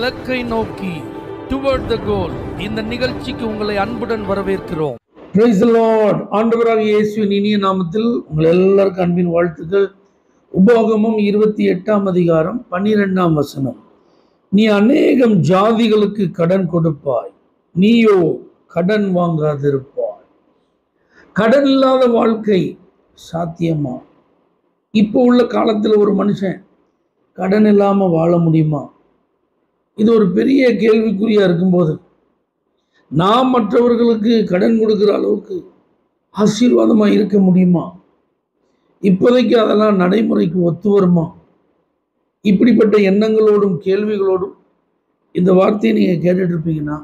இலக்கை நோக்கி டுவர்ட் த கோல். இந்த நிகழ்ச்சிக்கு உங்களை அன்புடன் வரவேற்கிறோம். Praise the Lord. ஆண்டவராகிய இயேசுவின் இனிய நாமத்தில் உங்கள் எல்லாருக்கும் அன்பின் வாழ்த்துக்கள். உபாகமம் 28ஆம் அதிகாரம் 12ஆம் வசனம். நீ அநேகம் ஜாதிகளுக்கு கடன் கொடுப்பாய், நீயோ கடன் வாங்காதிருப்பாய். கடன் இல்லாத வாழ்க்கை சாத்தியமா? இப்போ உள்ள காலத்தில் ஒரு மனுஷன் கடன் இல்லாமல் வாழ முடியுமா? இது ஒரு பெரிய கேள்விக்குறியா இருக்கும்போது நாம் மற்றவர்களுக்கு கடன் கொடுக்குற அளவுக்கு ஆசீர்வாதமாக இருக்க முடியுமா? இப்போதைக்கு அதெல்லாம் நடைமுறைக்கு ஒத்து வருமா? இப்படிப்பட்ட எண்ணங்களோடும் கேள்விகளோடும் இந்த வார்த்தையை நீங்கள் கேட்டுட்டு இருப்பீங்கன்னா,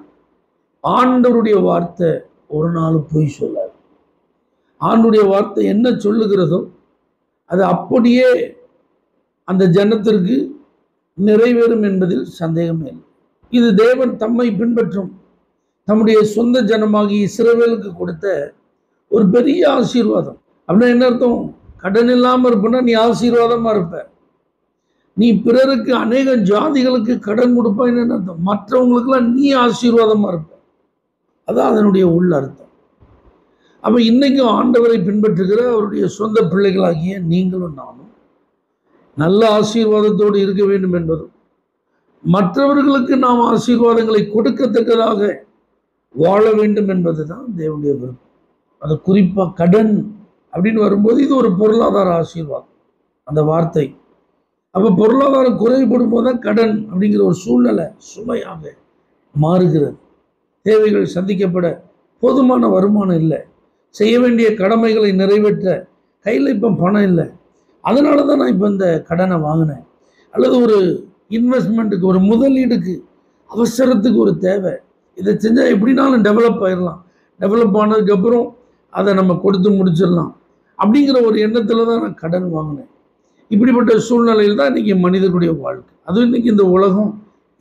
ஆண்டவருடைய வார்த்தை ஒரு நாள் பொய் சொல்லாது. ஆண்டவருடைய வார்த்தை என்ன சொல்லுகிறதோ அது அப்படியே அந்த ஜனத்திற்கு நிறைவேறும் என்பதில் சந்தேகமே இல்லை. இது தேவன் தம்மை பின்பற்றும் தம்முடைய சொந்த ஜனமாகி இஸ்ரவேலுக்கு கொடுத்த ஒரு பெரிய ஆசீர்வாதம். அப்படின்னா என்ன அர்த்தம்? கடன் இல்லாமல் இருப்பனா நீ ஆசீர்வாதமாக இருப்ப. நீ பிறருக்கு அநேக ஜாதிகளுக்கு கடன் கொடுப்பான்னு என்ன அர்த்தம்? மற்றவங்களுக்கெல்லாம் நீ ஆசீர்வாதமாக இருப்ப. அதான் அதனுடைய உள்ள அர்த்தம். அப்போ இன்னைக்கும் ஆண்டவரை பின்பற்றுகிற அவருடைய சொந்த பிள்ளைகளாகிய நீங்களும் நானும் நல்ல ஆசீர்வாதத்தோடு இருக்க வேண்டும் என்பதும், மற்றவர்களுக்கு நாம் ஆசீர்வாதங்களை கொடுக்கத்தக்கதாக வாழ வேண்டும் என்பது தான் தேவனுடைய விருப்பம். அது குறிப்பாக கடன் அப்படின்னு வரும்போது இது ஒரு பொருளாதார ஆசீர்வாதம் அந்த வார்த்தை. அப்போ பொருளாதாரம் குறைபடும் போது தான் கடன் அப்படிங்கிற ஒரு சூழ்நிலை சுமையாக மாறுகிறது. தேவைகள் சந்திக்கப்பட போதுமான வருமானம் இல்லை, செய்ய வேண்டிய கடமைகளை நிறைவேற்ற கையில் இப்போ பணம் இல்லை, அதனால தான் நான் இப்போ இந்த கடனை வாங்கினேன். அல்லது ஒரு இன்வெஸ்ட்மெண்ட்டுக்கு, ஒரு முதலீடுக்கு, அவசரத்துக்கு ஒரு தேவை, இதை செஞ்சால் எப்படினாலும் டெவலப் ஆயிடலாம், டெவலப் ஆனதுக்கப்புறம் அதை நம்ம கொடுத்து முடிச்சிடலாம் அப்படிங்கிற ஒரு எண்ணத்தில் தான் நான் கடன் வாங்கினேன். இப்படிப்பட்ட சூழ்நிலையில் தான் இன்றைக்கி மனிதர்களுடைய வாழ்க்கை. அதுவும் இன்றைக்கி இந்த உலகம்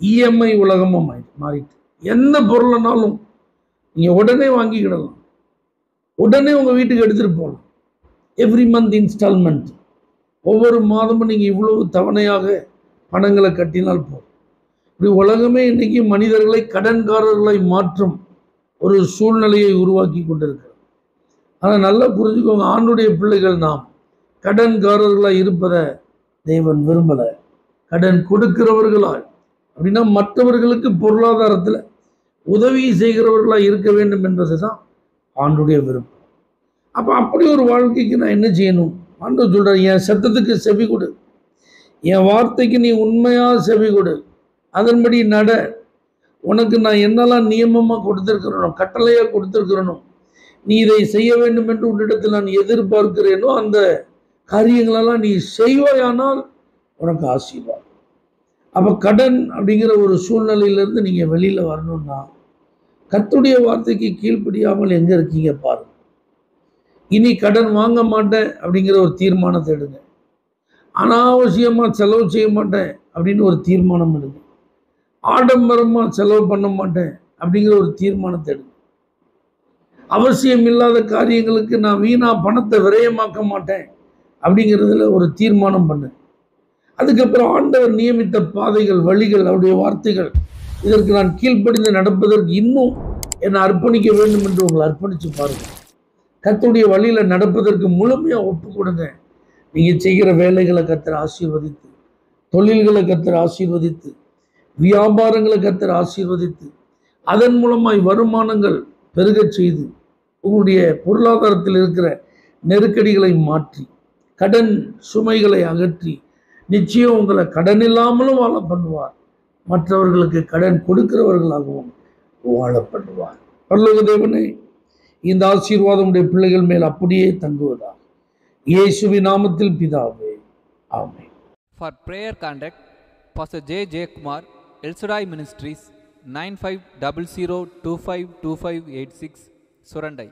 இஎம்ஐ உலகமாக மாறிட்டு, எந்த பொருளைனாலும் நீங்கள் உடனே வாங்கிக்கிடலாம், உடனே உங்கள் வீட்டுக்கு எடுத்துகிட்டு போகலாம். எவ்ரி மந்த் இன்ஸ்டால்மெண்ட், ஒவ்வொரு மாதமும் நீங்கள் இவ்வளவு தவணையாக பணங்களை கட்டினால் போதும். இப்படி உலகமே இன்றைக்கி மனிதர்களை கடன்காரர்களை மாற்றும் ஒரு சூழ்நிலையை உருவாக்கி கொண்டிருக்கிறது. ஆனால் நல்லா புரிஞ்சுக்கோங்க, ஆண்டுடைய பிள்ளைகள் நாம் கடன்காரர்களாக இருப்பதை தேவன் விரும்பலை. கடன் கொடுக்கிறவர்களாய் அப்படின்னா மற்றவர்களுக்கு பொருளாதாரத்தில் உதவி செய்கிறவர்களாக இருக்க வேண்டும் என்பது தான் ஆண்டுடைய விருப்பம். அப்போ அப்படி ஒரு வாழ்க்கைக்கு நான் என்ன செய்யணும்? ஆண்டவர் சொல்கிறார், என் சத்தத்துக்கு செவி கொடு, என் வார்த்தைக்கு நீ உண்மையாக செவி கொடு, அதன்படி நட. உனக்கு நான் என்னெல்லாம் நியமமாக கொடுத்துருக்கிறனோ, கட்டளையாக கொடுத்துருக்கிறனோ, நீ இதை செய்ய வேண்டும் என்று உன்னிடத்தில் நான் எதிர்பார்க்கிறேனோ அந்த காரியங்களெல்லாம் நீ செய்வாயானால் உனக்கு ஆசீர்வாதம். அப்போ கடன் அப்படிங்கிற ஒரு சூழ்நிலையிலேருந்து நீங்கள் வெளியில் வரணும்னா கர்த்தருடைய வார்த்தைக்கு கீழ்ப்படியாமல் எங்கே இருக்கீங்க பாருங்க. இனி கடன் வாங்க மாட்டேன் அப்படிங்கிற ஒரு தீர்மானத்தை எடுங்க. அனாவசியமாக செலவு செய்ய மாட்டேன் அப்படின்னு ஒரு தீர்மானம் எடுங்க. ஆடம்பரமாக செலவு பண்ண மாட்டேன் அப்படிங்கிற ஒரு தீர்மானத்தை எடுங்க. அவசியம் இல்லாத காரியங்களுக்கு நான் வீணா பணத்தை விரயமாக்க மாட்டேன் அப்படிங்கிறதுல ஒரு தீர்மானம் பண்ணு. அதுக்கப்புறம் ஆண்டவர் நியமித்த பாதைகள், வழிகள், அவருடைய வார்த்தைகள், இதற்கு நான் கீழ்ப்படிந்து நடப்பதற்கு இன்னும் என்னை அர்ப்பணிக்க வேண்டும் என்று உங்களை அர்ப்பணித்து பாருங்கள். கர்த்தருடைய வழியில் நடப்பதற்கு முழுமையாக ஒப்பு கொடுங்க. நீங்கள் செய்கிற வேலைகளை கர்த்தர் ஆசீர்வதித்து, தொழில்களை கர்த்தர் ஆசீர்வதித்து, வியாபாரங்களை கர்த்தர் ஆசீர்வதித்து, அதன் மூலமாய் வருமானங்கள் பெருகச் செய்து உங்களுடைய பொருளாதாரத்தில் இருக்கிற நெருக்கடிகளை மாற்றி, கடன் சுமைகளை அகற்றி, நிச்சயம் உங்களை கடன் இல்லாமலும் வாழ பண்ணுவார். மற்றவர்களுக்கு கடன் கொடுக்கிறவர்களாகவும் வாழ பண்ணுவார். பரலோக தேவனே, இந்த ஆசீர்வாதம் உடைய பிள்ளைகள் மேல் அப்படியே தங்குவதாக இயேசுவின் நாமத்தில் பிதாவே, ஆமென். For prayer contact Pastor J. Kumar, El Shaddai Ministries, 9500252586, Surandai.